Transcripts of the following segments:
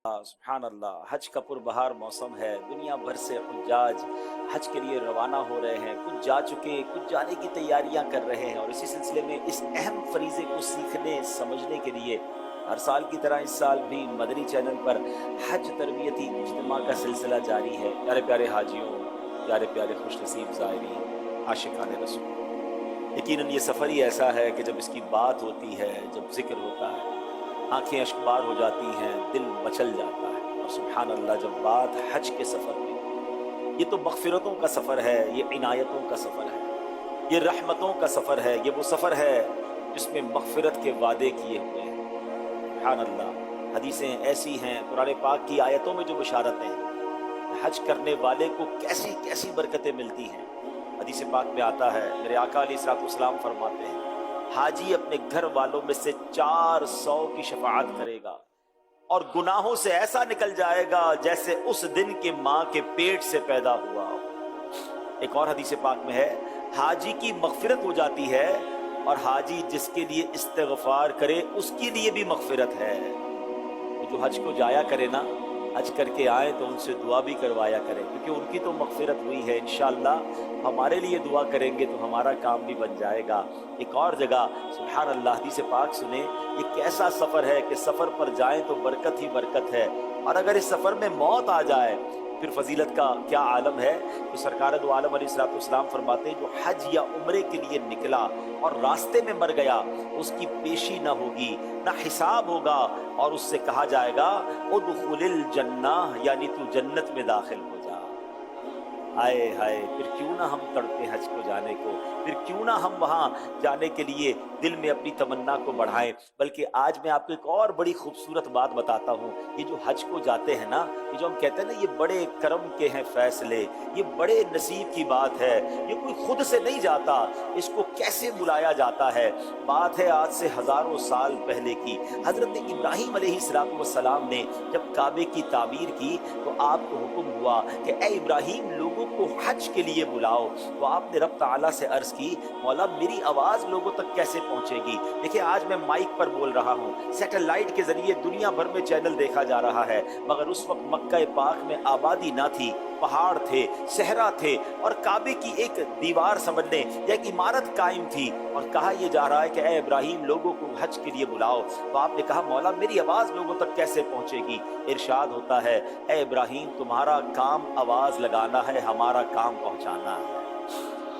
सुभान अल्लाह। हज का पुरबहार मौसम है, दुनिया भर से हुज्जाज हज के लिए रवाना हो रहे हैं। कुछ जा चुके, कुछ जाने की तैयारियां कर रहे हैं, और इसी सिलसिले में इस अहम फरीज़े को सीखने समझने के लिए हर साल की तरह इस साल भी मदनी चैनल पर हज तरबियती इज्तिमा का सिलसिला जारी है। प्यारे प्यारे हाजियों, प्यारे प्यारे खुशनसीब ज़ायरीन, आशिकान रसूल, यकीनन ये सफ़र ही ऐसा है कि जब इसकी बात होती है, जब जिक्र होता है, आंखें अश्कबार हो जाती हैं, दिल मचल जाता है। और सुभान अल्लाह, जब बात हज के सफ़र में, ये तो मग़फ़िरतों का सफ़र है, ये इनायतों का सफ़र है, ये रहमतों का सफ़र है, ये वो सफ़र है जिसमें मग़फ़िरत के वादे किए हुए हैं। सुभान अल्लाह, हदीसें ऐसी हैं, कुरान पाक की आयतों में जो बशारतें हैं, हज करने वाले को कैसी कैसी बरकतें मिलती हैं। हदीस पाक में आता है, मेरे आका अलैहिस्सलाम फरमाते हैं, हाजी अपने घर वालों में से 400 की शफाअत करेगा और गुनाहों से ऐसा निकल जाएगा जैसे उस दिन के माँ के पेट से पैदा हुआ हो। एक और हदीस पाक में है, हाजी की मग़फ़िरत हो जाती है, और हाजी जिसके लिए इस्तिग़फ़ार करे उसके लिए भी मग़फ़िरत है। तो जो हज को जाया करे ना, हज करके आए तो उनसे दुआ भी करवाया करें, क्योंकि उनकी तो मग़फ़िरत हुई है। इंशाअल्लाह हमारे लिए दुआ करेंगे तो हमारा काम भी बन जाएगा। एक और जगह सुभान अल्लाह, हदीस पाक सुने, ये कैसा सफ़र है कि सफ़र पर जाएं तो बरकत ही बरकत है, और अगर इस सफ़र में मौत आ जाए फिर फजीलत का क्या आलम है। तो सरकार दो आलम अलैहिस्सलाम फरमाते हैं, जो हज या उम्रे के लिए निकला और रास्ते में मर गया, उसकी पेशी न होगी, न हिसाब होगा, और उससे कहा जाएगा उदखुलिल जन्नह, यानी तू जन्नत में दाखिल हो जा। हाय हाय, फिर क्यों ना हम तड़पे हज को जाने को, फिर क्यों ना हम वहाँ जाने के लिए दिल में अपनी तमन्ना को बढ़ाएं। बल्कि आज मैं आपको एक और बड़ी खूबसूरत बात बताता हूँ। ये जो हज को जाते हैं ना, ये जो हम कहते हैं ना, ये बड़े करम के हैं फैसले, ये बड़े नसीब की बात है, ये कोई खुद से नहीं जाता, इसको कैसे बुलाया जाता है। बात है आज से हज़ारों साल पहले की। हज़रत इब्राहीम अलैहिस्सलाम ने जब काबे की तामीर की तो आपको हुक्म हुआ कि ए इब्राहीम, लोगों को हज के लिए बुलाओ। तो आपने रब ताला से अर्ज की, मौला मेरी आवाज़ लोगों तक कैसे पहुंचेगी। देखिए, आज मैं माइक पर बोल रहा हूँ, सैटेलाइट के जरिए दुनिया भर में चैनल देखा जा रहा है, मगर उस वक्त मक्का पाक में आबादी ना थी, पहाड़ थे, सहरा थे, और काबे की एक दीवार समझ लें, एक इमारत कायम थी, और कहा यह जा रहा है कि ए इब्राहीम, लोगों को हज के लिए बुलाओ। तो आपने कहा, मौला मेरी आवाज़ लोगों तक कैसे पहुंचेगी। इरशाद होता है, ए इब्राहीम, तुम्हारा काम आवाज़ लगाना है, हमारा काम पहुंचाना है।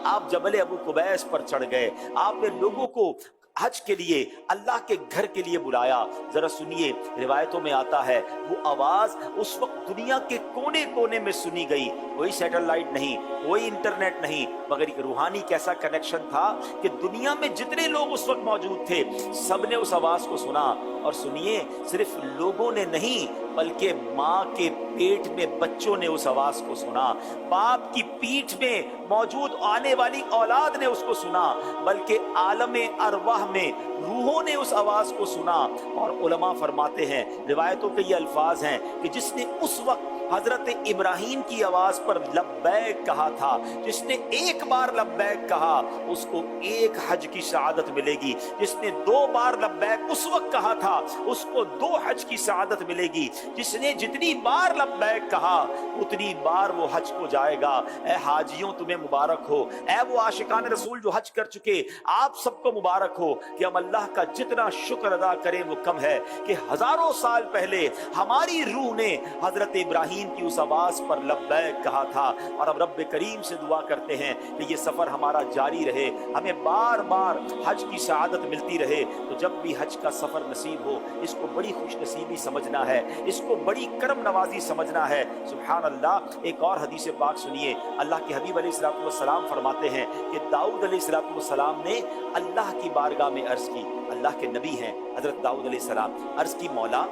आप जबल अबू कुबैस पर चढ़ गए, आपने लोगों को हज के लिए, अल्लाह के घर के लिए बुलाया। जरा सुनिए, रिवायतों में आता है वो आवाज उस वक्त दुनिया के कोने कोने में सुनी गई। कोई सैटेलाइट नहीं, कोई इंटरनेट नहीं, मगर एक रूहानी कैसा कनेक्शन था कि दुनिया में जितने लोग उस वक्त मौजूद थे, सबने उस आवाज को सुना। और सुनिए, सिर्फ लोगों ने नहीं, बल्कि माँ के पेट में बच्चों ने उस आवाज को सुना, बाप की पीठ में मौजूद आने वाली औलाद ने उसको सुना, बल्कि आलमे अरवाह में रूहों ने उस आवाज को सुना। और उलमा फरमाते हैं, रिवायतों के ये अल्फाज हैं कि जिसने उस वक्त हजरत इब्राहीम की आवाज पर लब्बैक कहा था, जिसने एक बार लब्बैक कहा, उसको एक हज की शहादत मिलेगी। जिसने 2 बार लब्बैक उस वक्त कहा था, उसको 2 हज की शहादत मिलेगी। जिसने जितनी बार लब्बैक कहा, उतनी बार वो हज को जाएगा। ए हाजियों, तुम्हें मुबारक हो। ए वो आशिकान रसूल जो हज कर चुके, आप सबको मुबारक हो कि हम अल्लाह का जितना शुक्र अदा करें वो कम है कि हजारों साल पहले हमारी रूह ने हजरत इब्राहीम की उस आवाज पर लब्बैक कहा था। और अब रब्बे करीम से दुआ करते हैं कि ये सफर हमारा जारी रहे, हमें बार बार हज की शहादत मिलती रहे। तो जब भी हज का सफर नसीब हो, इसको बड़ी खुशनसीबी समझना है, इसको बड़ी करम नवाजी समझना है। सुभान अल्लाह, एक और हदीस पाक सुनिए, अल्लाह के हबीब अलैहिस्सलाम फरमाते हैं कि दाऊद अलैहिस्सलाम ने अल्लाह की बारगाह में अर्ज की, अल्लाह के नबी हैं हजरत दाऊद अलैहिस्सलाम, अर्ज की, मौला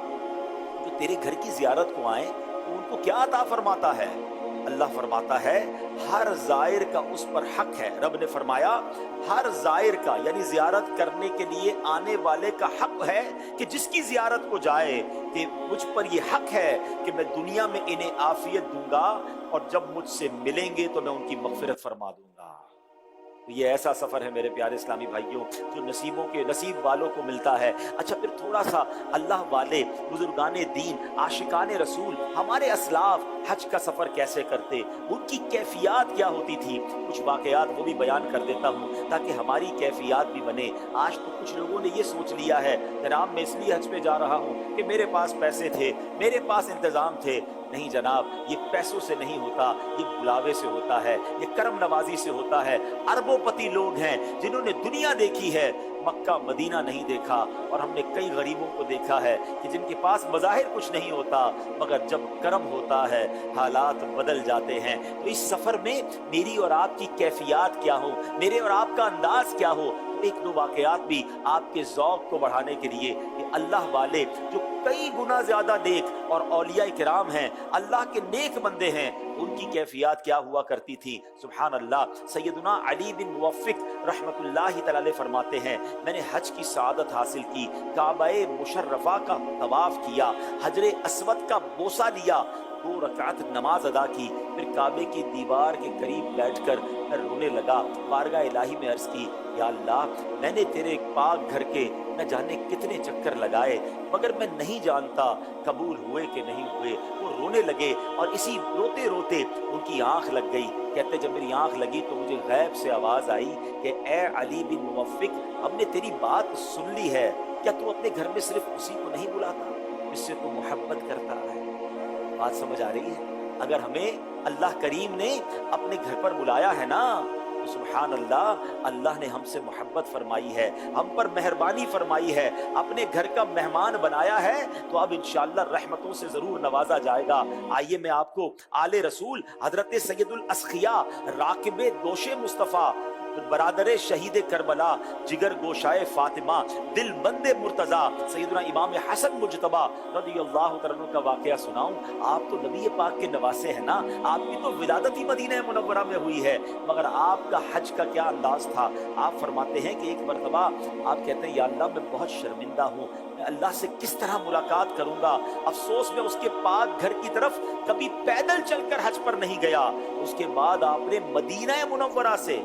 जो तेरे घर की जियारत को आए तो उनको क्या अता फरमाता है। अल्लाह फरमाता है, हर जायर का उस पर हक है। रब ने फरमाया, हर जायर का, यानी जियारत करने के लिए आने वाले का हक है कि जिसकी जियारत को जाए, कि मुझ पर यह हक है कि मैं दुनिया में इन्हें आफियत दूंगा, और जब मुझसे मिलेंगे तो मैं उनकी मगफिरत फरमा दूंगा। تو ये ऐसा सफ़र है मेरे प्यारे इस्लामी भाइयों जो नसीब वालों को मिलता है। अच्छा, फिर थोड़ा सा अल्लाह वाले, बुजुर्गाने दीन, आशिकाने रसूल, हमारे असलाफ हज का सफ़र कैसे करते, उनकी कैफियत क्या होती थी, कुछ वाक़यात वो भी बयान कर देता हूँ ताकि हमारी कैफियत भी बने। आज तो कुछ लोगों ने ये सोच लिया है, जनाब मैं इसलिए हज पे जा रहा हूँ कि मेरे पास पैसे थे, मेरे पास इंतज़ाम थे। नहीं जनाब, ये पैसों से नहीं होता, ये बुलावे से होता है, ये करम नवाजी से होता है। अरबोपति लोग हैं जिन्होंने दुनिया देखी है, मक्का मदीना नहीं देखा। और हमने कई गरीबों को देखा है कि जिनके पास बज़ाहिर कुछ नहीं होता, मगर जब करम होता है हालात बदल जाते हैं। तो इस सफ़र में मेरी और आपकी कैफियत क्या हो, मेरे और आपका अंदाज क्या हो, एक दो वाकयात भी आपके ज़ौक़ को बढ़ाने के लिए। ये अल्लाह वाले जो कई गुना ज़्यादा नेक और औलिया किराम हैं, अल्लाह के नेक बंदे हैं, उनकी कैफियत क्या हुआ करती थी। सुभान अल्लाह। सैयदना अली बिन मुवफ़्फ़िक़ रहमतुल्लाहि तआला अलैह फरमाते हैं, मैंने हज की सआदत हासिल की, काबा-ए मुशर्रफा का तवाफ़ किया, हजरे अस्वद का बोसा लिया, 2 रकात नमाज अदा की, फिर काबे की दीवार के करीब बैठकर मैं रोने लगा। बारगाह इलाही में अर्ज़ की, या अल्लाह, मैंने तेरे पाक घर के न जाने कितने चक्कर लगाए, मगर मैं नहीं जानता कबूल हुए कि नहीं हुए। वो रोने लगे और इसी रोते रोते उनकी आंख लग गई। कहते जब मेरी आंख लगी तो मुझे गैब से आवाज़ आई कि ए अली बिन मुवफ़्फ़िक़, हमने तेरी बात सुन ली है, क्या तू अपने घर में सिर्फ उसी को नहीं बुलाता जिससे तू मोहब्बत करता है। बात समझ आ रही है? अगर हमें अल्लाह करीम ने अपने घर पर बुलाया है ना, तो सुभान अल्लाह, अल्लाह ने हमसे मोहब्बत फरमाई है, हम पर मेहरबानी फरमाई है, अपने घर का मेहमान बनाया है, तो अब इंशाअल्लाह रहमतों से जरूर नवाजा जाएगा। आइए मैं आपको आले रसूल हजरत सैयदुल अस्किया राकिबे दोशे मुस्तफ़ा, बरादरे शहीद करबला, जिगर गोशाए फातिमा, दिल बंदे मुर्तजा सैयदना इमाम हसन मुजतबा रदियल्लाहु तआला का वाकया सुनाऊं। आप तो नबी पाक के नवासे हैं ना, आपकी तो विलादत ही मदीना मुनव्वरा में हुई है, मगर आपका हज का क्या अंदाज था। आप फरमाते हैं कि एक मरतबा आप कहते हैं, या अल्लाह मैं बहुत शर्मिंदा हूँ, मैं अल्लाह से किस तरह मुलाकात करूंगा, अफसोस मैं उसके पाक घर की तरफ कभी पैदल चलकर हज पर नहीं गया। उसके बाद आपने मदीना मुनव्वरा से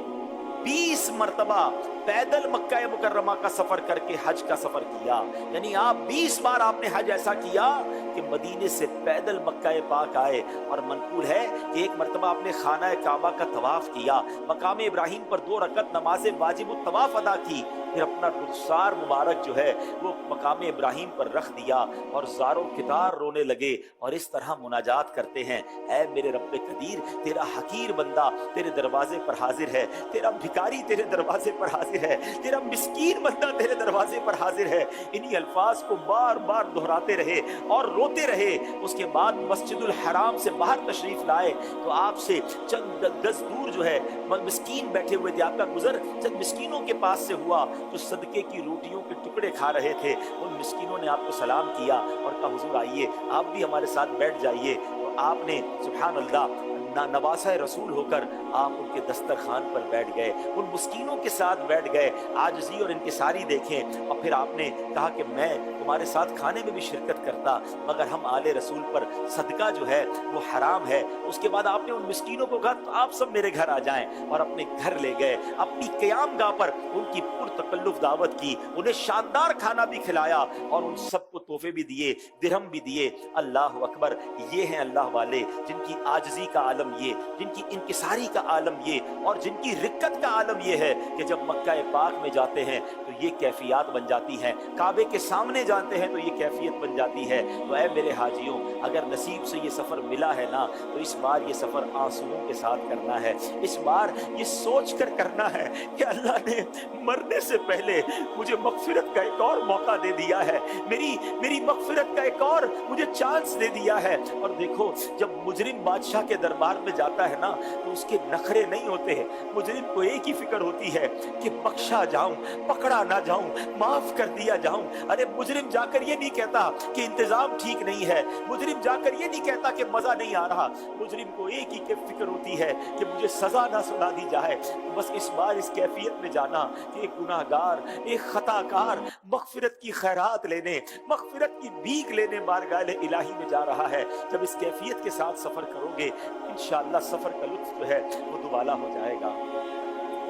20 मरतबा पैदल मक्का मुकर्रमा का सफर करके हज का सफर किया। यानी आप 20 बार आपने हज ऐसा किया कि मदीने से पैदल मक्का पाक आए। और मनकूल है कि एक मरतबा आपने खाना काबा का तवाफ किया, मकाम इब्राहिम पर 2 रकत नमाज वाजिब तवाफ अदा की, फिर अपना रुखसार मुबारक जो है वो मकाम इब्राहिम पर रख दिया और ज़ारो कितार रोने लगे और इस तरह मुनाजात करते हैं, ऐ मेरे रब्बे कदीर, तेरा हकीर बंदा तेरे दरवाजे पर हाजिर है, तेरा भिखारी तेरे दरवाजे पर हाजिर है, तेरा मिस्कीन बंदा तेरे दरवाजे पर हाजिर है। इन्हीं अल्फाज को बार बार दोहराते रहे और रोते रहे। उसके बाद मस्जिदुल हराम से बाहर तशरीफ लाए तो आपसे चंद गज दूर जो है मिस्कीन बैठे हुए थे, आपका गुजर चंद मिस्कीनों के पास से हुआ जो सदके की रोटियों के टुकड़े खा रहे थे। उन मिस्कीनों ने आपको सलाम किया और कहा, हुजूर आइए आप भी हमारे साथ बैठ जाइए। तो आपने सुभान अल्लाह नवासा रसूल होकर आप उनके दस्तरखान पर बैठ गए, उन मुस्कीनों के साथ बैठ गए, आजिज़ी और इनकिसारी देखें। और फिर आपने कहा कि मैं तुम्हारे साथ खाने में भी शिरकत करता, मगर हम आले रसूल पर सदका जो है वो हराम है। उसके बाद आपने उन मिस्कीनों को कहा तो आप सब मेरे घर आ जाएं, और अपने घर ले गए, अपनी क़याम गाह पर उनकी पुरतकल्लुफ़ दावत की, उन्हें शानदार खाना भी खिलाया और उन सबको तोहफे भी दिए, दिरहम भी दिए। अल्लाह अकबर। ये हैं अल्लाह वाले जिनकी आजिज़ी का आलम ये, जिनकी इंकिसारी का आलम ये, और जिनकी रिक्कत का आलम ये है कि जब मक्का पाक में जाते हैं तो ये कैफियत बन जाती है, काबे के सामने जाते हैं तो ये कैफियत बन जाती है। तो ऐ मेरे हाजियों, अगर नसीब से ये सफ़र मिला है ना, तो इस बार ये सफ़र आंसुओं के साथ करना है। इस बार ये सोच कर करना है कि अल्लाह ने मरने से पहले मुझे मग़फ़िरत का एक और मौका दे दिया है, मेरी मग़फ़िरत का एक और मुझे चांस दे दिया है। और देखो, जब मुजरिम बादशाह के दरबार में जाता है ना, तो उसके नखरे नहीं होते हैं। मुजरिम को एक ही फिक्र होती है कि बख्शा जाऊं, पकड़ा ना जाऊं, माफ कर दिया जाऊं। अरे मुजरिम जाकर ये नहीं कहता कि इंतजाम ठीक नहीं है, मुजरिम जाकर ये नहीं कहता कि मजा नहीं आ रहा। मुजरिम को एक ही के फिक्र होती है कि मुझे सजा ना सुना दी जाए। तो बस इस बार इस कैफियत में जाना कि एक गुनाहगार, एक खताकार मग़फ़िरत की खैरात लेने, मग़फ़िरत की भीख लेने बारगाह इलाही में जा रहा है। जब इस कैफियत के साथ सफर करोगे, इंशाअल्लाह सफर का लुत्फ जो है वो दुबाला हो जाएगा।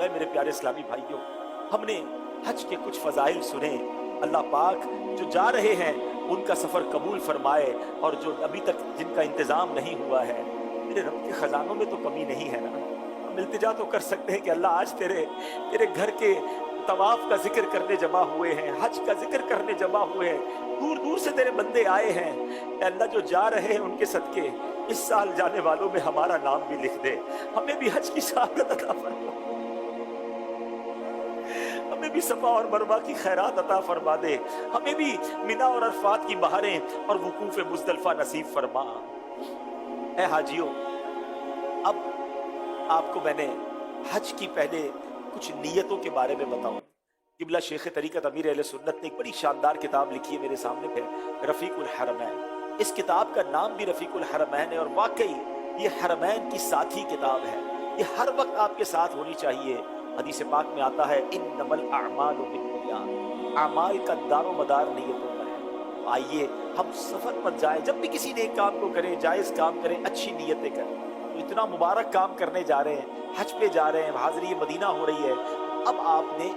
ऐ मेरे प्यारे इस्लामी भाइयों, हमने हज के कुछ फजाइल सुने। अल्लाह पाक जो जा रहे हैं उनका सफर कबूल फरमाए, और जो अभी तक जिनका इंतजाम नहीं हुआ है, मेरे रब के खजानों में तो कमी नहीं है ना। हम इल्तिजा तो कर सकते हैं कि अल्लाह आज तेरे घर के तवाफ का जिक्र करने जमा हुए हैं, हज का जिक्र करने जमा हुए हैं, दूर दूर से तेरे बंदे आए हैं। अल्लाह जो जा रहे हैं उनके सदके इस साल जाने वालों में हमारा नाम भी लिख दे, हमें भी हज की शहादत अता फरमा, हमें भी सफा और मरवा की खैरात अता फरमा दे, हमें भी मिना और अरफात की बहारें और वकूफ मुज़दलिफा नसीब फरमा। ऐ हाजियों, अब आपको मैंने हज की पहले कुछ नियतों के बारे में बताऊं। किबला शेख तरीक़त अमीर अहले सुन्नत ने एक बड़ी शानदार किताब लिखी है, मेरे सामने पे, रफ़ीकुल हरमैन। इस किताब का नाम भी रफ़ीकुल हरमैन है, और वाकई ये हरमैन की साथी किताब है, ये हर वक्त आपके साथ होनी चाहिए। हदीस पाक में आता है, इन्नमल अअमालु बिन्नियात, अमाल का दारो मदार नियतों पर है। आइए हम सफर पर जाएं, जब भी किसी नेक काम को करें, जायज़ काम करें, अच्छी नियतें करें। तो इतना मुबारक काम करने जा रहे हैं, हज पे जा रहे हैं, हाज़िरी मदीना हो रही है, अब आपने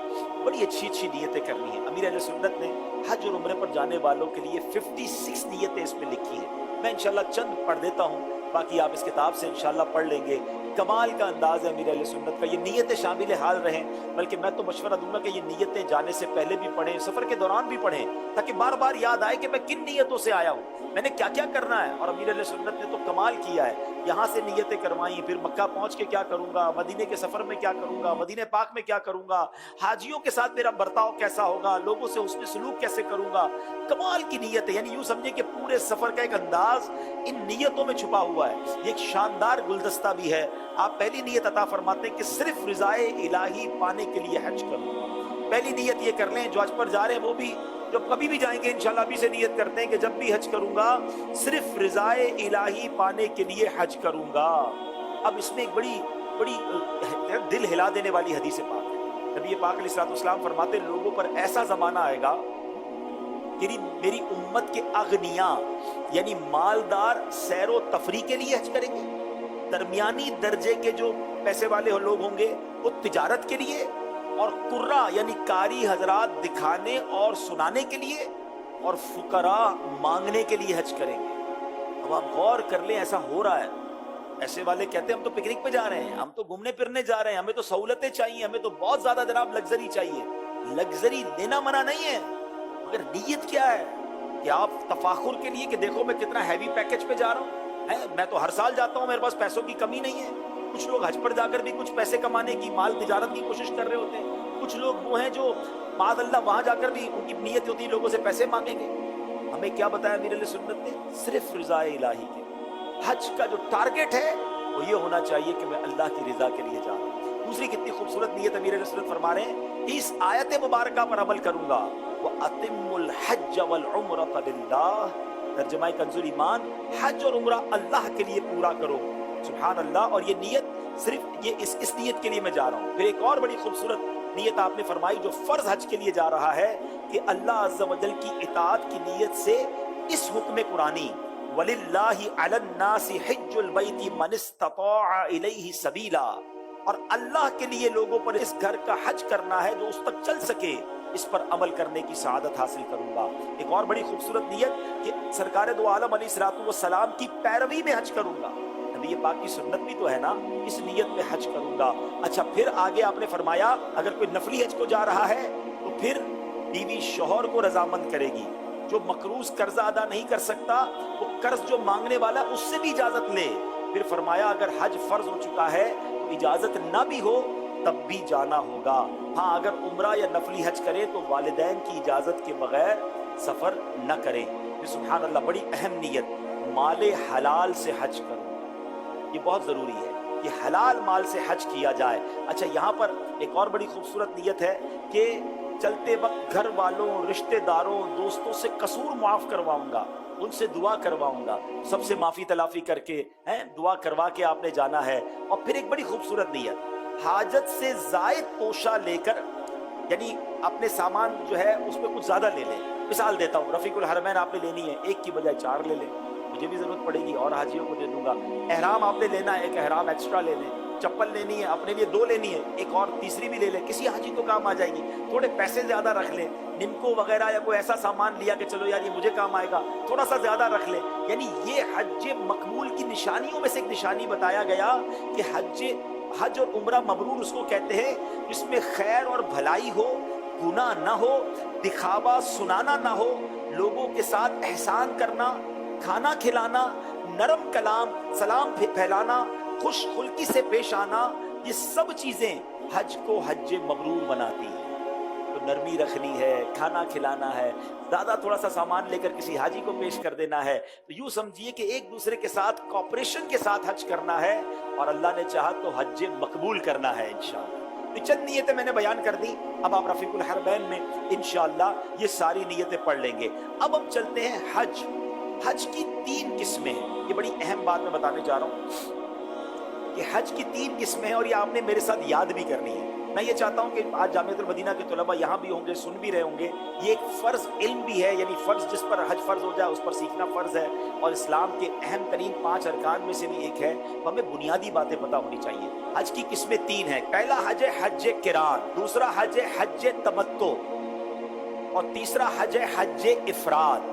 बड़ी अच्छी अच्छी नियतें करनी है। अमीर अहले सुन्नत ने हज और उम्रे पर जाने वालों के लिए 56 नियतें इसमें लिखी हैं। मैं इंशाल्लाह चंद पढ़ देता हूँ, बाकी आप इस किताब से इंशाल्लाह पढ़ लेंगे। कमाल का अंदाज है अमीर अहले सुन्नत का। ये नियतें शामिल हाल रहें, बल्कि मैं तो मशवरा दूंगा कि ये नियतें जाने से पहले भी पढ़ें, सफर के दौरान भी पढ़ें, ताकि बार बार याद आए कि मैं किन नियतों से आया हूँ, मैंने क्या क्या करना है। और अमीर अहले सुन्नत ने तो कमाल किया है, यहाँ से नियतें करवाई, फिर मक्का पहुंच के क्या करूंगा, मदीने के सफर में क्या करूंगा, मदीने पाक में क्या करूंगा, हाजियों के साथ मेरा बर्ताव कैसा होगा, लोगों से उसमें सलूक कैसे करूंगा। कमाल की नियत है, यानी यूं समझे कि पूरे सफर का एक अंदाज इन नियतों में छुपा हुआ है। ये एक शानदार गुलदस्ता भी है। आप पहली नियत अता फरमाते हैं कि सिर्फ रिज़ाए इलाही पाने के लिए हज करूंगा। पहली नियत ये कर लें, जो हज पर जा रहे हैं वो भी, जो कभी भी जाएंगे इंशाल्लाह अभी से नियत करते हैं कि जब भी हज करूंगा सिर्फ रिज़ाए इलाही पाने के लिए हज करूंगा। अब इसमें एक बड़ी बड़ी दिल हिला देने वाली हदीस पाक है। नबी पाक अलैहिस्सलाम फरमाते, लोगों पर ऐसा जमाना आएगा कि मेरी उम्मत के अगनिया यानी मालदार सैरो तफरी के लिए हज करेंगे, दरमियानी दर्जे के जो पैसे वाले लोग होंगे वो तिजारत के लिए, और कुर्रा यानी कारी हजरात दिखाने और सुनाने के लिए, और फुकरा मांगने के लिए हज करेंगे। अब आप गौर कर लें, ऐसा हो रहा है। ऐसे वाले कहते हैं हम तो पिकनिक पे जा रहे हैं, हम तो घूमने फिरने जा रहे हैं, हमें तो सहूलतें चाहिए, हमें तो बहुत ज्यादा जनाब लग्जरी चाहिए। लग्जरी लेना मना नहीं है, मगर नीयत क्या है कि आप तफाखुर के लिए कि देखो मैं कितना हैवी पैकेज पे जा रहा हूँ, मैं तो हर साल जाता हूँ, मेरे पास पैसों की कमी नहीं है। कुछ लोग हज पर जाकर भी कुछ पैसे कमाने की, माल तिजारत की कोशिश कर रहे होते हैं। कुछ लोग वो हैं जो मादअल्लाह वहां जाकर भी उनकी नीयत होती है लोगों से पैसे मांगेंगे। हमें क्या बताया अमीर अहले सुन्नत ने, सिर्फ रिज़ाए इलाही के हज का जो टारगेट है वो ये होना चाहिए कि मैं अल्लाह की रिजा के लिए जा रहा हूँ। दूसरी कितनी खूबसूरत नियत अमीर अहले सुन्नत फरमा रहे हैं, इस आयत मुबारका पर अमल करूंगा। व अतिम्मुल हज्ज वल उम्रता लिल्लाह, तर्जुमा कंजुल ईमान, हज और उम्रा अल्लाह के लिए पूरा करो। सुभान अल्लाह। और ये नियत सिर्फ ये इस नियत के लिए मैं जा रहा हूँ। फिर एक और बड़ी खूबसूरत नियत आपने फरमाई जो फर्ज हज के लिए जा रहा है कि अल्लाह अज़्ज़ा वजल की इताअत की नियत से इस हुक्म कुरानी, वलिल्लाहि अलन्नासि हिज्जुल बैति मन इस्तताअ इलैहि सबीला, और अल्लाह के लिए लोगों पर इस घर का हज करना है जो उस तक चल सके, इस पर अमल करने की सआदत हासिल करूंगा। एक और बड़ी खूबसूरत नियत कि सरकार दो आलम अलैहिस्सलातु वस्सलाम की पैरवी में हज करूंगा। नबी पाक की सुन्नत भी तो है ना, इस नियत में हज करूंगा। अच्छा, फिर आगे आपने फरमाया अगर कोई नफली हज को जा रहा है तो फिर बीवी शोहर को रजामंद करेगी। जो मकरूज कर्जा अदा नहीं कर सकता वो कर्ज जो मांगने वाला उससे भी इजाजत ले। फिर फरमाया अगर हज फर्ज हो चुका है तो इजाजत ना भी हो तब भी जाना होगा। हाँ, अगर उम्रा या नफली हज करे तो वालिदैन की इजाजत के बगैर सफर न करे। सुभान अल्लाह, बड़ी अहम नियत, माले हलाल से हज करो। ये बहुत जरूरी है कि हलाल माल से हज किया जाए। अच्छा, यहाँ पर एक और बड़ी खूबसूरत नियत है कि चलते वक्त घर वालों, रिश्तेदारों, दोस्तों से कसूर माफ करवाऊंगा, उनसे दुआ करवाऊंगा, सबसे माफी तलाफी करके दुआ करवा के आपने जाना है। और फिर एक बड़ी खूबसूरत नियत, हाजत से जायद तोशा लेकर, यानी अपने सामान जो है उसमें कुछ ज्यादा ले लें। मिसाल देता हूँ, रफीकुल हरमैन आपने लेनी है, एक की बजाय 4 ले लें। मुझे भी जरूरत पड़ेगी और हाजियों को दे दूंगा। एहराम आपने लेना है, एक एहराम एक्स्ट्रा ले लें, चप्पल लेनी है अपने लिए 2 लेनी है, एक और तीसरी भी ले ले, किसी हाजी को काम आ जाएगी। थोड़े पैसे ज्यादा रख ले, निमको वगैरह या कोई ऐसा सामान लिया कि चलो यार ये मुझे काम आएगा, थोड़ा सा ज्यादा रख ले। यानी ये हज मकबूल की निशानियों में से एक निशानी बताया गया कि हज और उम्रा मबरूर उसको कहते हैं जिसमें खैर और भलाई हो, गुनाह ना हो, दिखावा सुनाना ना हो, लोगों के साथ एहसान करना, खाना खिलाना, नरम कलाम सलाम फैलाना, खुश खुल्की से पेश आना, ये सब चीजें हज को हज मबरूर बनाती हैं। तो नरमी रखनी है, खाना खिलाना है, ज्यादा थोड़ा सा सामान लेकर किसी हाजी को पेश कर देना है, तो यूं समझिए कि एक दूसरे के साथ कॉपरेशन के साथ हज करना है और अल्लाह ने चाहा तो हज मकबूल करना है इंशाअल्लाह। तो चंद नियतें मैंने बयान कर दी, अब आप रफीकुल हरमैन में इंशाअल्लाह ये सारी नियतें पढ़ लेंगे। अब हम चलते हैं हज। हज की 3 किस्में हैं, ये बड़ी अहम बात मैं बताने जा रहा हूँ कि हज की 3 किस्में हैं और ये आपने मेरे साथ याद भी करनी है। मैं ये चाहता हूँ कि आज जामिअतुल मदीना के तुलबा यहाँ भी होंगे, सुन भी रहे होंगे। ये एक फर्ज इल्म भी है, यानी फर्ज जिस पर हज फर्ज हो जाए उस पर सीखना फर्ज है और इस्लाम के अहम तरीन 5 अरकान में से भी एक है। तो हमें बुनियादी बातें पता होनी चाहिए। हज की किस्में 3 हैं। पहला हज है हज किरान, दूसरा हज है हज तमत्तो और तीसरा हज है हज इफराद।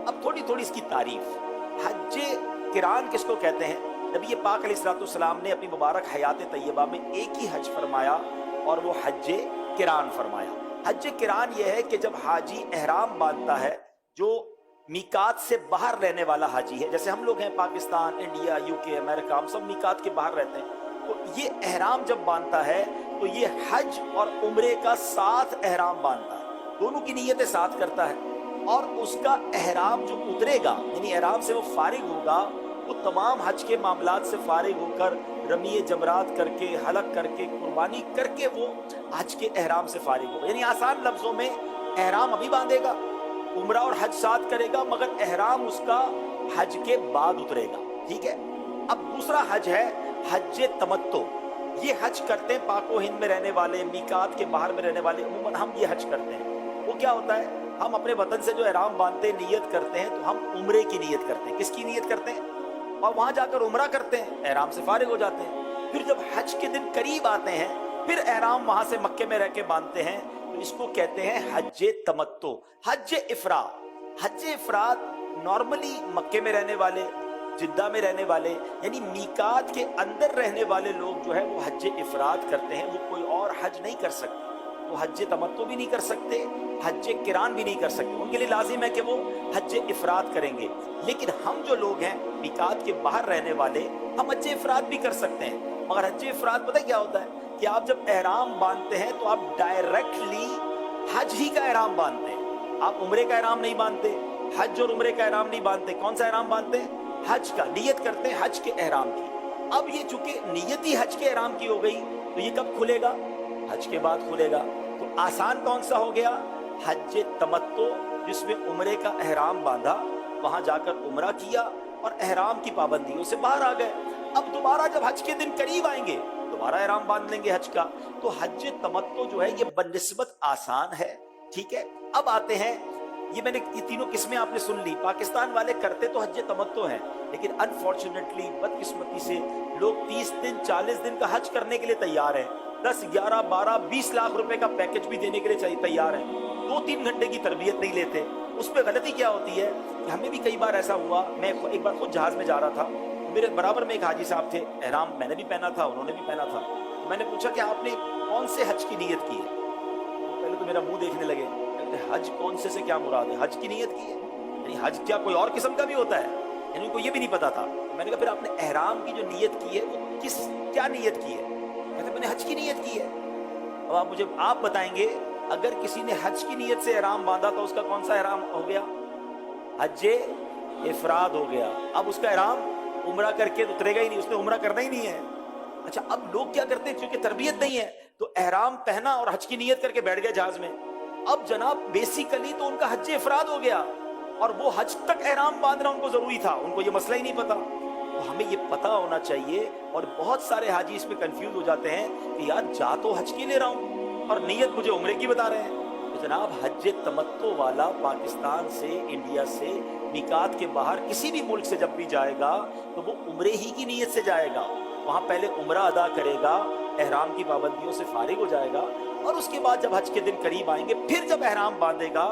अब थोड़ी थोड़ी इसकी तारीफ। हज किरान किसको कहते हैं? नबी पाक अलैहिस्सलाम ने अपनी मुबारक हयात तैयबा में एक ही हज फरमाया और वो हज किरान फरमाया। हज किरान ये है कि जब हाजी एहराम बांधता है, जो मीकात से बाहर रहने वाला हाजी है, जैसे हम लोग हैं पाकिस्तान, इंडिया, यूके, अमेरिका, हम सब मीकात के बाहर रहते हैं, तो ये एहराम जब बांधता है तो ये हज और उम्रे का साथ एहराम बांधता है, दोनों की नीयतें साथ करता है और उसका एहराम जो उतरेगा, यानी एहराम से वो फारिग होगा, वो तमाम हज के मामलात से फारिग होकर रमीए जमरात करके, हलक करके, कुर्बानी करके वो हज के एहराम से फारिग होगा। यानी आसान लफ्जों में एहराम अभी बांधेगा, उम्रा और हज साथ करेगा, मगर एहराम उसका हज के बाद उतरेगा। ठीक है। अब दूसरा हज है हज तमत्तो। ये हज करते हैं पाको हिंद में रहने वाले, मीकात के बाहर में रहने वाले, अमूमन हम ये हज करते हैं। वो क्या होता है, हम अपने वतन से जो एहराम बांधते हैं, नियत करते हैं, तो हम उम्रे की नियत करते हैं। किसकी नियत करते हैं? और वहां जाकर उम्रा करते हैं, एहराम से फारिग हो जाते हैं। फिर जब हज के दिन करीब आते हैं, फिर एहराम वहां से मक्के में रह के बांधते हैं, तो इसको कहते हैं हज तमत्तो। हज इफराद। हज इफराद नॉर्मली मक्के में रहने वाले, जिद्दा में रहने वाले, यानी मीकात के अंदर रहने वाले लोग जो है वो हज इफराद करते हैं। वो कोई और हज नहीं कर सकते, वो हज तमत्तो भी नहीं कर सकते, हज किरान भी नहीं कर सकते। उनके लिए लाजिम है कि वो हज इफराद करेंगे। लेकिन हम जो लोग हैं मीकात के बाहर रहने वाले, हम हज इफराद भी कर सकते हैं। मगर हज इफराद पता क्या होता है कि आप जब एहराम बांधते हैं तो आप डायरेक्टली हज ही का एहराम बांधते हैं, आप उम्रे का एहराम नहीं बांधते, हज और उम्रे का एहराम नहीं बांधते। कौन सा एहराम बांधते हैं? हज का। नियत करते हैं हज के एहराम की। अब ये चूंकि नियत ही हज के एहराम की हो गई, तो ये कब खुलेगा? हज के बाद खुलेगा। तो आसान कौन सा हो गया? हज तमत्तो, जिसमें उम्रे का एहराम बांधा, वहां जाकर उम्रा किया और एहराम की पाबंदियों से बाहर आ गए। अब दोबारा जब हज के दिन करीब आएंगे, दोबारा एहराम बांध लेंगे हज का। तो हज तमत्तो जो है ये बनिस्बत आसान है। ठीक है। अब आते हैं, ये मैंने ये तीनों किस्में आपने सुन ली। पाकिस्तान वाले करते तो हज तमत्तो हैं, लेकिन अनफॉर्चुनेटली, बदकिस्मती से, लोग 30 दिन 40 दिन का हज करने के लिए तैयार है, 10, 11, 12, 20 लाख रुपए का पैकेज भी देने के लिए तैयार है, 2-3 घंटे की तरबियत नहीं लेते। उसमें गलती क्या होती है कि हमें भी कई बार ऐसा हुआ, मैं एक बार खुद जहाज में जा रहा था, मेरे बराबर में एक हाजी साहब थे, एहराम मैंने भी पहना था, उन्होंने भी पहना था। तो मैंने पूछा कि आपने कौन से हज की नियत की है? तो पहले तो मेरा मुंह देखने लगे, हज कौन से क्या मुराद है? हज की नियत की है, यानी हज क्या कोई और किस्म का भी होता है? यानी उनको ये भी नहीं पता था। तो मैंने कहा फिर आपने एहराम की जो नियत की है वो क्या नियत की है? कहते मैंने हज की नियत की है। अब आप मुझे बताएंगे, अगर किसी ने हज की नियत से एहराम बांधा तो उसका कौन सा एहराम हो गया? हज इफराद हो गया। अब उसका एहराम उम्रा करके तो उतरेगा ही नहीं, उसने उम्रा करना ही नहीं है। अच्छा, अब लोग क्या करते हैं, क्योंकि तरबियत नहीं है तो एहराम पहना और हज की नियत करके बैठ गए जहाज में। अब जनाब बेसिकली तो उनका हज इफराद हो गया और वो हज तक एहराम बांधना उनको जरूरी था, उनको ये मसला ही नहीं पता। तो हमें ये पता होना चाहिए। और बहुत सारे हाजी इसमें कंफ्यूज हो जाते हैं कि यार जा तो हज की ले रहा हूं और नियत मुझे उम्रे की बता रहे हैं। तो जनाब हज तमत्तो वाला पाकिस्तान से, इंडिया से, मिकात के बाहर किसी भी मुल्क से जब भी जाएगा तो वो उम्रे ही की नीयत से जाएगा। वहाँ पहले उम्रा अदा करेगा, एहराम की पाबंदियों से फारिग हो जाएगा और उसके बाद जब हज के दिन करीब आएंगे फिर जब एहराम बांधेगा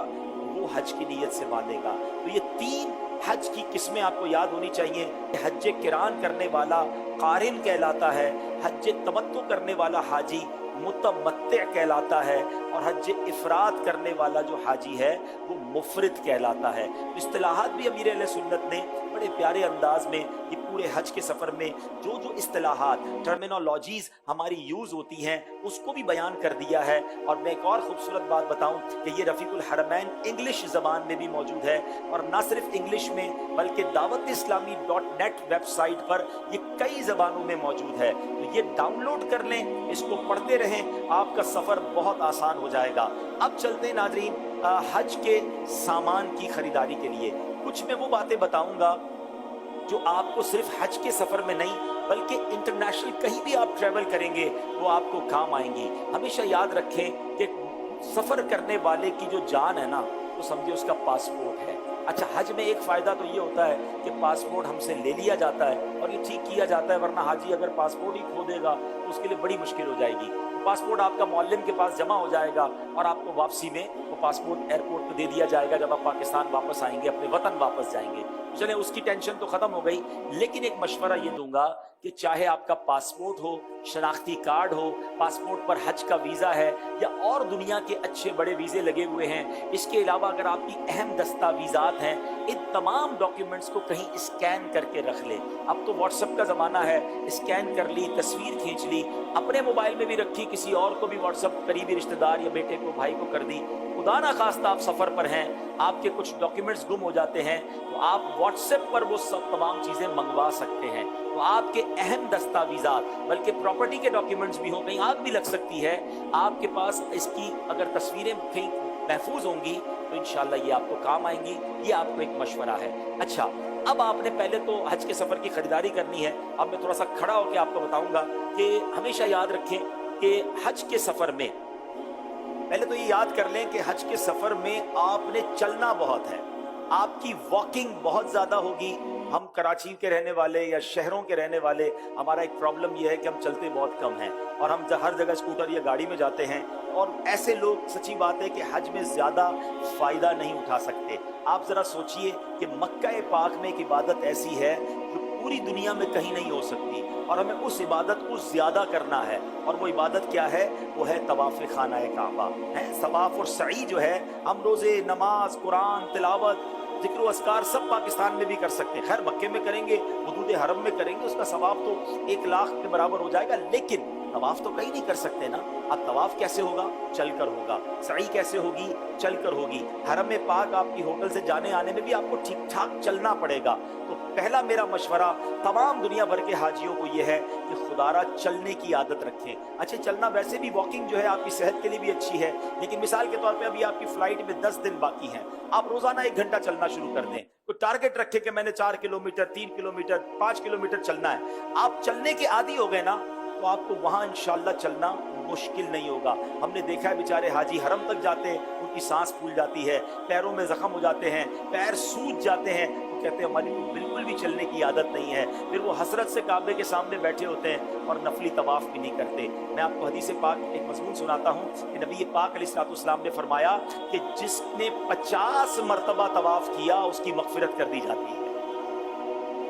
वो हज की नीयत से बांधेगा। तो ये 3 हज की किस्में आपको याद होनी चाहिए। हज किरान करने वाला कारिन कहलाता है, हज तमत्तु करने वाला हाजी मुतमत्ति कहलाता है और हज इफराद करने वाला जो हाजी है वो मुफरिद कहलाता है। तो इस्तिलाहात भी अमीर अहले सुन्नत ने बड़े प्यारे अंदाज में ये पूरे हज के सफ़र में जो जो इस्तिलाहात, टर्मिनोलॉजीज़ हमारी यूज़ होती हैं उसको भी बयान कर दिया है। और मैं एक और ख़ूबसूरत बात बताऊं कि ये रफ़ीकुल हरमैन इंग्लिश ज़बान में भी मौजूद है और ना सिर्फ इंग्लिश में बल्कि दावत-ए-इस्लामी.net वेबसाइट पर ये कई ज़बानों में मौजूद है। तो ये डाउनलोड कर लें, इसको पढ़ते रहें, आपका सफ़र बहुत आसान हो जाएगा। अब चलते हैं नाज़रीन हज के सामान की ख़रीदारी के लिए। कुछ मैं वो बातें बताऊंगा जो आपको सिर्फ हज के सफ़र में नहीं बल्कि इंटरनेशनल कहीं भी आप ट्रैवल करेंगे वो आपको काम आएंगी। हमेशा याद रखें कि सफ़र करने वाले की जो जान है ना वो समझिए उसका पासपोर्ट है। अच्छा, हज में एक फ़ायदा तो ये होता है कि पासपोर्ट हमसे ले लिया जाता है और ये ठीक किया जाता है, वरना हाजी अगर पासपोर्ट ही खो देगा तो उसके लिए बड़ी मुश्किल हो जाएगी। पासपोर्ट आपका मौल्लिम के पास जमा हो जाएगा और आपको वापसी में वो पासपोर्ट एयरपोर्ट पे दे दिया जाएगा जब आप पाकिस्तान वापस आएंगे, अपने वतन वापस जाएंगे। तो चले उसकी टेंशन तो ख़त्म हो गई, लेकिन एक मशवरा ये दूंगा कि चाहे आपका पासपोर्ट हो, शनाख्ती कार्ड हो, पासपोर्ट पर हज का वीज़ा है या और दुनिया के अच्छे बड़े वीज़े लगे हुए हैं, इसके अलावा अगर आपकी अहम दस्तावेज़ात हैं, इन तमाम डॉक्यूमेंट्स को कहीं स्कैन करके रख ले। अब तो व्हाट्सएप का ज़माना है, स्कैन कर ली, तस्वीर खींच ली, अपने मोबाइल में भी रखी, किसी और को भी व्हाट्सएप करीबी रिश्तेदार या बेटे को, भाई को कर दी। खुदा ना खास्ता आप सफ़र पर हैं, आपके कुछ डॉक्यूमेंट्स गुम हो जाते हैं तो आप व्हाट्सएप पर वो सब तमाम चीज़ें मंगवा सकते हैं। तो आपके अहम दस्तावेज़ात, बल्कि प्रॉपर्टी के डॉक्यूमेंट्स भी हों, कहीं आग भी लग सकती है, आपके पास इसकी अगर तस्वीरें कहीं महफूज होंगी तो इंशाल्लाह ये आपको काम आएंगी। ये आपको एक मशवरा है। अच्छा, अब आपने पहले तो हज के सफ़र की ख़रीदारी करनी है। अब मैं थोड़ा सा खड़ा होकर आपको बताऊंगा कि हमेशा याद रखें कि हज के सफ़र में पहले तो ये याद कर लें कि हज के सफ़र में आपने चलना बहुत है, आपकी वॉकिंग बहुत ज़्यादा होगी। हम कराची के रहने वाले या शहरों के रहने वाले, हमारा एक प्रॉब्लम यह है कि हम चलते बहुत कम हैं और हम हर जगह स्कूटर या गाड़ी में जाते हैं और ऐसे लोग सच्ची बात है कि हज में ज़्यादा फ़ायदा नहीं उठा सकते। आप ज़रा सोचिए कि मक्का पाक में एक इबादत ऐसी है जो पूरी दुनिया में कहीं नहीं हो सकती और हमें उस इबादत को ज़्यादा करना है। और वो इबादत क्या है? वो है तवाफ़ खाना काबा है। तवाफ़ और सई जो है, हम रोज़े, नमाज, कुरान, तिलावत, ज़िक्र व अस्कार सब पाकिस्तान में भी कर सकते हैं। खैर मक्के में करेंगे, हुदूद हरम में करेंगे, उसका सवाब तो 1 लाख के बराबर हो जाएगा, लेकिन तवाफ़ तो कहीं नहीं कर सकते ना। अब तवाफ़ कैसे होगा? चल कर होगा। सई कैसे होगी? चल कर होगी। हरम पाक आपकी होटल से जाने आने में भी आपको ठीक ठाक चलना पड़ेगा। तो पहला मेरा मशवरा तमाम दुनिया भर के हाजियों को ये है कि खुदारा चलने की आदत रखें। अच्छा, चलना वैसे भी वॉकिंग जो है आपकी सेहत के लिए भी अच्छी है, लेकिन मिसाल के तौर पे अभी आपकी फ़्लाइट में 10 दिन बाकी हैं, आप रोज़ाना 1 घंटा चलना शुरू कर दें। तो टारगेट रखें कि मैंने 4 किलोमीटर, 3 किलोमीटर, 5 किलोमीटर चलना है। आप चलने के आदी हो गए ना तो आपको वहाँ इंशाल्लाह चलना मुश्किल नहीं होगा। हमने देखा है बेचारे हाजी हरम तक जाते हैं, उनकी सांस फूल जाती है, पैरों में ज़ख्म हो जाते हैं, पैर सूज जाते हैं, तो कहते हैं हमारी तो बिल्कुल भी चलने की आदत नहीं है। फिर वो हसरत से काबे के सामने बैठे होते हैं और नफली तवाफ़ भी नहीं करते। मैं आपको हदीस पाक एक मज़मून सुनाता हूँ कि नबी पाक अलैहिस्सलाम ने फरमाया कि जिसने 50 मरतबा तवाफ़ किया उसकी मग़फ़िरत कर दी जाती है।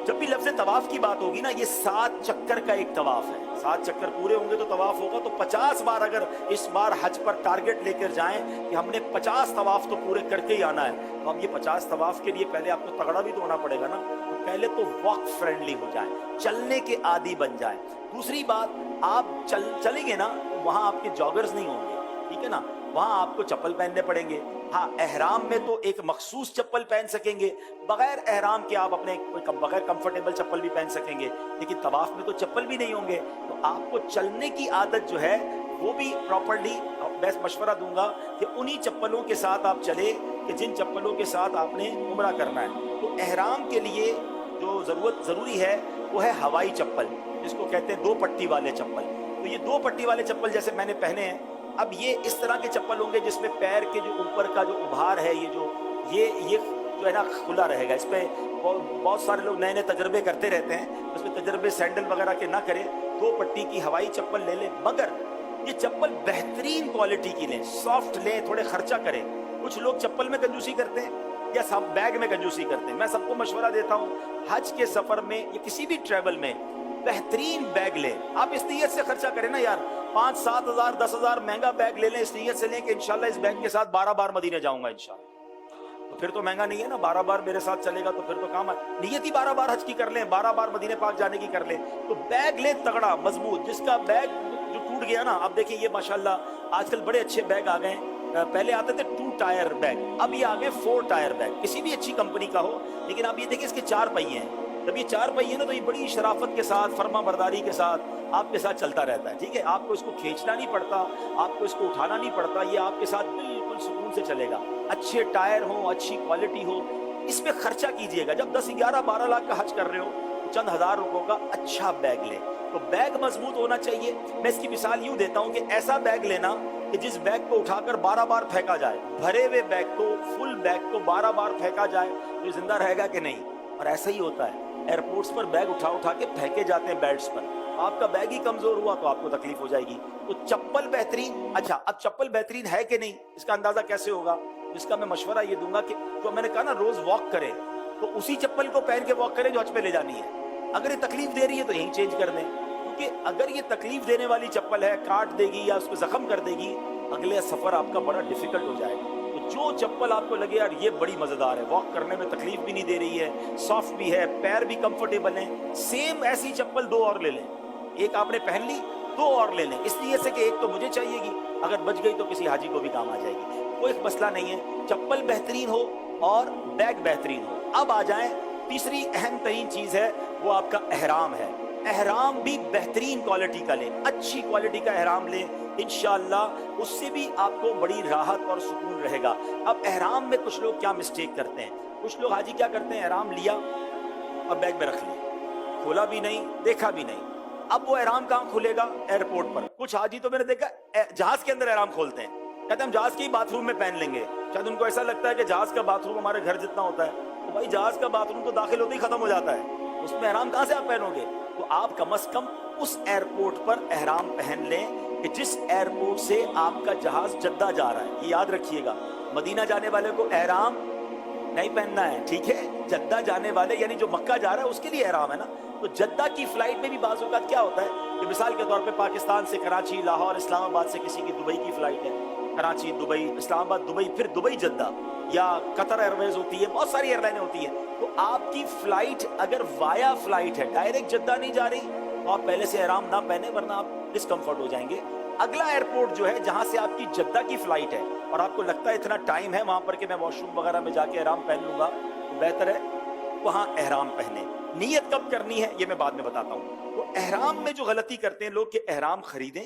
जब भी लफ्ज़ तवाफ़ की बात होगी ना, ये 7 चक्कर का एक तवाफ़ है। 7 चक्कर पूरे होंगे तो तवाफ़ होगा। तो 50 बार अगर इस बार हज पर टारगेट लेकर जाएं कि हमने 50 तवाफ़ तो पूरे करके ही आना है, तो हम ये 50 तवाफ़ के लिए पहले आपको तगड़ा भी तो होना पड़ेगा ना। तो पहले तो वॉक फ्रेंडली हो जाएं, चलने के आदी बन जाएं। दूसरी बात, आप चलेंगे ना तो वहाँ आपके जॉगर्स नहीं होंगे, ठीक है ना, वहाँ आपको चप्पल पहनने पड़ेंगे। हाँ, एहराम में तो एक मखसूस चप्पल पहन सकेंगे, बगैर एहराम के आप अपने बगैर कंफर्टेबल चप्पल भी पहन सकेंगे, लेकिन तवाफ में तो चप्पल भी नहीं होंगे। तो आपको चलने की आदत जो है वो भी प्रॉपर्ली, मैं मशवरा दूंगा कि उन्हीं चप्पलों के साथ आप चले कि जिन चप्पलों के साथ आपने उम्रा करना है। तो एहराम के लिए जो ज़रूरी है वो है हवाई चप्पल, जिसको कहते हैं 2 पट्टी वाले चप्पल। तो ये 2 पट्टी वाले चप्पल जैसे मैंने पहने हैं, اب یہ اس طرح کے چپل ہوں گے جس میں پیر کے جو اوپر کا جو ابھار ہے یہ جو ہے نا کھلا رہے گا. اس پہ بہت سارے لوگ نئے نئے تجربے کرتے رہتے ہیں, اس میں تجربے سینڈل وغیرہ کے نہ کریں, 2 پٹی کی ہوائی چپل لے لیں, مگر یہ چپل بہترین کوالٹی کی لیں, سافٹ لیں, تھوڑے خرچہ کریں. کچھ لوگ چپل میں کنجوسی کرتے ہیں یا بیگ میں کنجوسی کرتے ہیں. میں سب کو مشورہ دیتا ہوں حج کے سفر میں یا کسی بھی ٹریول میں بہترین بیگ لیں. آپ اس نیت سے خرچہ کریں نا یار, 5-7 ہزار 10 ہزار مہنگا بیگ لے لیں, اس نیت سے لیں کہ انشاءاللہ اس بیگ کے ساتھ 12 بار مدینے جاؤں گا انشاءاللہ. تو پھر تو مہنگا نہیں ہے نا, 12 بار میرے ساتھ چلے گا تو پھر تو کام ہے. نیت ہی 12 بار حج کی کر لیں, 12 بار مدینے پاک جانے کی کر لیں. تو بیگ لیں تگڑا مضبوط, جس کا بیگ جو ٹوٹ گیا نا, اب دیکھیں یہ ماشاءاللہ آج کل بڑے اچھے بیگ آ گئے ہیں. پہلے آتے تھے 2 ٹائر بیگ, اب یہ آگئے 4 ٹائر بیگ, کسی بھی اچھی کمپنی کا ہو. لیکن اب یہ دیکھیں اس کے 4 پہیے ہیں. جب یہ 4 پہیے نا تو یہ بڑی شرافت کے ساتھ, فرما برداری کے ساتھ آپ کے ساتھ چلتا رہتا ہے. ٹھیک ہے, آپ کو اس کو کھینچنا نہیں پڑتا, آپ کو اس کو اٹھانا نہیں پڑتا, یہ آپ کے ساتھ بالکل سکون سے چلے گا. اچھے ٹائر ہوں, اچھی کوالٹی ہو, اس پہ خرچہ کیجئے گا. جب 10 11 12 لاکھ کا حج کر رہے ہو, چند ہزار روپوں کا اچھا بیگ لیں. تو بیگ مضبوط ہونا چاہیے. میں اس کی مثال یوں دیتا ہوں کہ ایسا بیگ لینا کہ جس بیگ کو اٹھا کر 12 بار پھینکا جائے, بھرے ہوئے بیگ کو, فل بیگ کو 12 بار پھینکا جائے تو یہ زندہ رہے گا کہ نہیں. اور ایسا ہی ہوتا ہے, ایئرپورٹس پر بیگ اٹھا کے پھینکے جاتے ہیں بیلٹس پر. آپ کا بیگ ہی کمزور ہوا تو آپ کو تکلیف ہو جائے گی. تو چپل بہترین. اچھا, اب چپل بہترین ہے کہ نہیں اس کا اندازہ کیسے ہوگا؟ اس کا میں مشورہ یہ دوں گا کہ جو میں نے کہا نا روز واک کرے, تو اسی چپل کو پہن کے واک کرے جو حج پہ لے جانی ہے. اگر یہ تکلیف دے رہی ہے تو یہیں چینج کر دیں, کیونکہ اگر یہ تکلیف دینے والی چپل ہے, کاٹ دے گی یا اس کو زخم کر دے گی, اگلے سفر آپ کا بڑا ڈیفیکلٹ ہو جائے گا. تو جو چپل آپ کو لگے یار یہ بڑی مزیدار ہے, واک کرنے میں تکلیف بھی نہیں دے رہی ہے, سافٹ بھی ہے, پیر بھی کمفرٹیبل ہیں, سیم ایسی چپل 2 اور لے لیں. ایک آپ نے پہن لی, 2 اور لے لیں, اس لیے سے کہ ایک تو مجھے چاہیے گی, اگر بچ گئی تو کسی حاجی کو بھی کام آ جائے گی. کوئی مسئلہ نہیں ہے, چپل بہترین ہو اور بیگ بہترین ہو. اب آ جائیں تیسری اہم ترین چیز ہے, وہ آپ کا احرام ہے. احرام بھی بہترین کوالٹی کا لیں, اچھی کوالٹی کا احرام لیں, انشاءاللہ اس سے بھی آپ کو بڑی راحت اور سکون رہے گا. اب احرام میں کچھ لوگ کیا مسٹیک کرتے ہیں, کچھ لوگ حاجی کیا کرتے ہیں, احرام لیا اور بیگ میں رکھ لیا, کھولا بھی نہیں, دیکھا بھی نہیں. اب وہ احرام کہاں کھلے گا؟ ایئرپورٹ پر. کچھ حاجی تو میں نے دیکھا جہاز کے اندر احرام کھولتے ہیں, کہتے ہیں ہم جہاز کے ہی باتھ روم میں پہن لیں گے. شاید ان کو ایسا لگتا ہے کہ جہاز کا باتھ روم ہمارے گھر جتنا ہوتا ہے. تو بھائی جہاز کا باتھ روم تو داخل ہوتے ہی ختم ہو جاتا ہے, اس میں احرام کہاں سے آپ پہنو گے؟ تو آپ کم از کم اس ایئرپورٹ پر احرام پہن لیں کہ جس ایئرپورٹ سے آپ کا جہاز جدہ جا رہا ہے. یہ یاد رکھیے گا, مدینہ جانے والے کو احرام نہیں پہننا ہے, ٹھیک ہے. جدہ جانے والے یعنی جو مکہ جا رہا ہے اس کے لیے احرام ہے نا. تو جدہ کی فلائٹ میں بھی بعض اوقات کیا ہوتا ہے کہ مثال کے طور پہ پاکستان سے کراچی, لاہور, اسلام آباد سے کسی کی دبئی کی فلائٹ ہے, کراچی دبئی, اسلام آباد دبئی, پھر دبئی جدہ, یا قطر ایئر ویز ہوتی ہے, بہت ساری ایئر لائنیں ہوتی ہیں. تو آپ کی فلائٹ اگر وایا فلائٹ ہے, ڈائریکٹ جدہ نہیں جا رہی, تو آپ پہلے سے احرام نہ پہنے ورنہ آپ ڈسکمفرٹ ہو جائیں گے. اگلا ایئرپورٹ جو ہے جہاں سے آپ کی جدہ کی فلائٹ ہے اور آپ کو لگتا ہے اتنا ٹائم ہے وہاں پر کہ میں واش روم وغیرہ میں جا کے احرام پہن لوں گا, تو بہتر ہے وہاں احرام پہنے. نیت کب کرنی ہے یہ میں بعد میں بتاتا ہوں. تو احرام میں جو غلطی کرتے ہیں لوگ کہ احرام خریدیں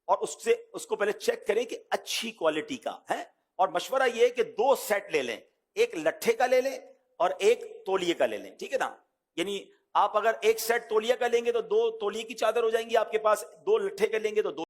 اور اس کو پہلے چیک کریں کہ اچھی کوالٹی کا ہے. اور مشورہ یہ ہے کہ 2 سیٹ لے لیں, ایک لٹھے کا لے لیں اور ایک تولیے کا لے لیں, ٹھیک ہے نا. یعنی آپ اگر ایک سیٹ تولیہ کا لیں گے تو 2 تولیے کی چادر ہو جائیں گی آپ کے پاس, 2 لٹھے کا لیں گے تو 2